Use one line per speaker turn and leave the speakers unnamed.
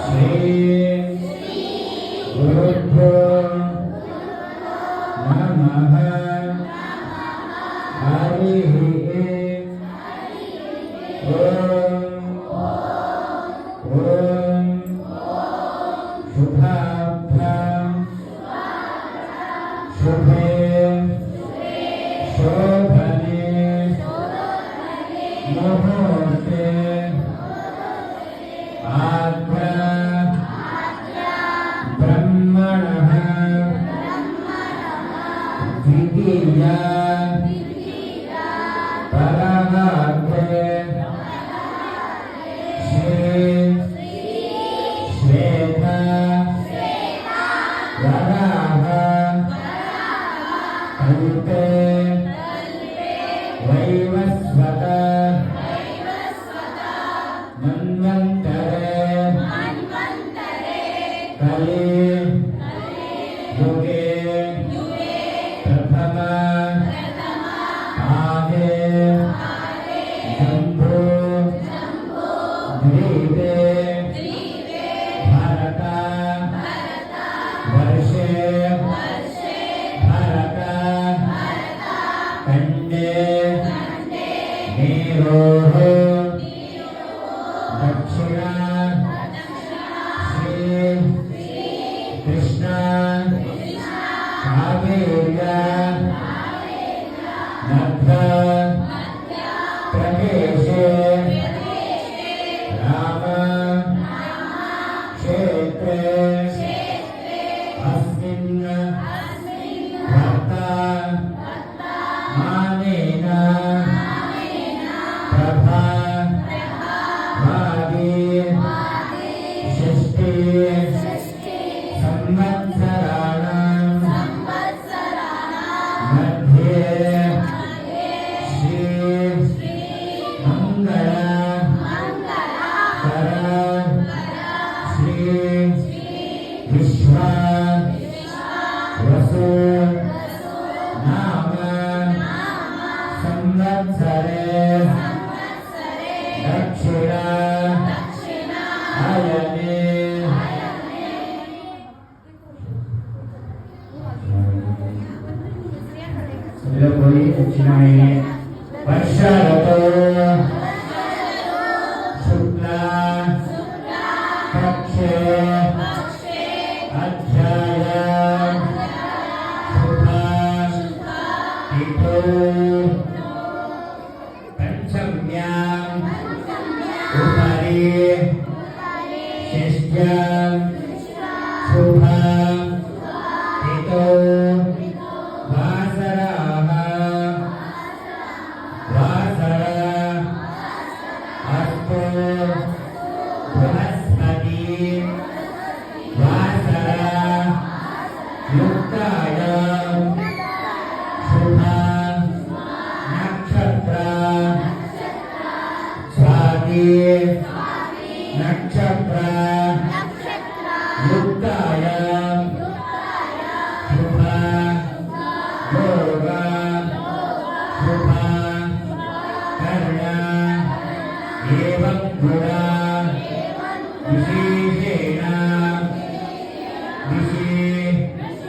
ಶ್ರೀ ಗುರುಭ್ಯೋ ನಮಃ ಹರಿ ಓಂ ಶುಭಾಭ್ಯಾಂ ಶುಭೇ ಶೋಭನೆ ಮುಹೂರ್ತೆ ಆದ್ಯ ಬ್ರಹ್ಮಣಃ ದ್ವಿತೀಯ ಪರಮಾರ್थे ಶ್ವೇತ ವರಾಹ ಕಲ್ಪೆ ವೈವಸ್ವತ ಮನ್ವಂತರೆ ಕಲಿ ಯುಗೆ ಪ್ರಥಮ ಆದೆ ಜಂಬೋ ದ್ವೀಪೆ ಭಾರತ ವರ್ಷೆ ಭಾರತ ಖಂಡೇ ನೀರೋಃ ದಕ್ಷಿಣ ಶ್ರೀ ಕೃಷ್ಣ ಕಾವೇರ್ಯ ಮಧ್ಯ ಪ್ರದೇಶೆ ರಾಮ ಕ್ಷೇತ್ರೇ ಅಸ್ಮಿನ್ ಭರ್ತಾ ಮಾನೇನ ಪ್ರಭಾ ಭಾಗಿ ಷಷ್ಠಿ ಸಂವತ್ಸರಾಣಾಂ ಮಧ್ಯೆ ಶ್ರೀ ಮಂಗಳ ಕರ ಶ್ರೀ ವಿಶ್ವ ವಸು ನಾಮ ಸಂವತ್ಸರೆ ದಕ್ಷಿಣ ಅಯನೆ कोई दक्षिणायने वर्ष ऋतु शुक्ला पक्षे अध्याय शुभा तिथौ पंचम्याम् उपरि षष्ठ्याम् शुभा तिथौ वासराः अस्तु बृहस्पति वासर युक्तायां शुभा नक्षत्र स्वाति नक्षत्र युक्तायां शुभा योग शुभा कर्ण एवं गुण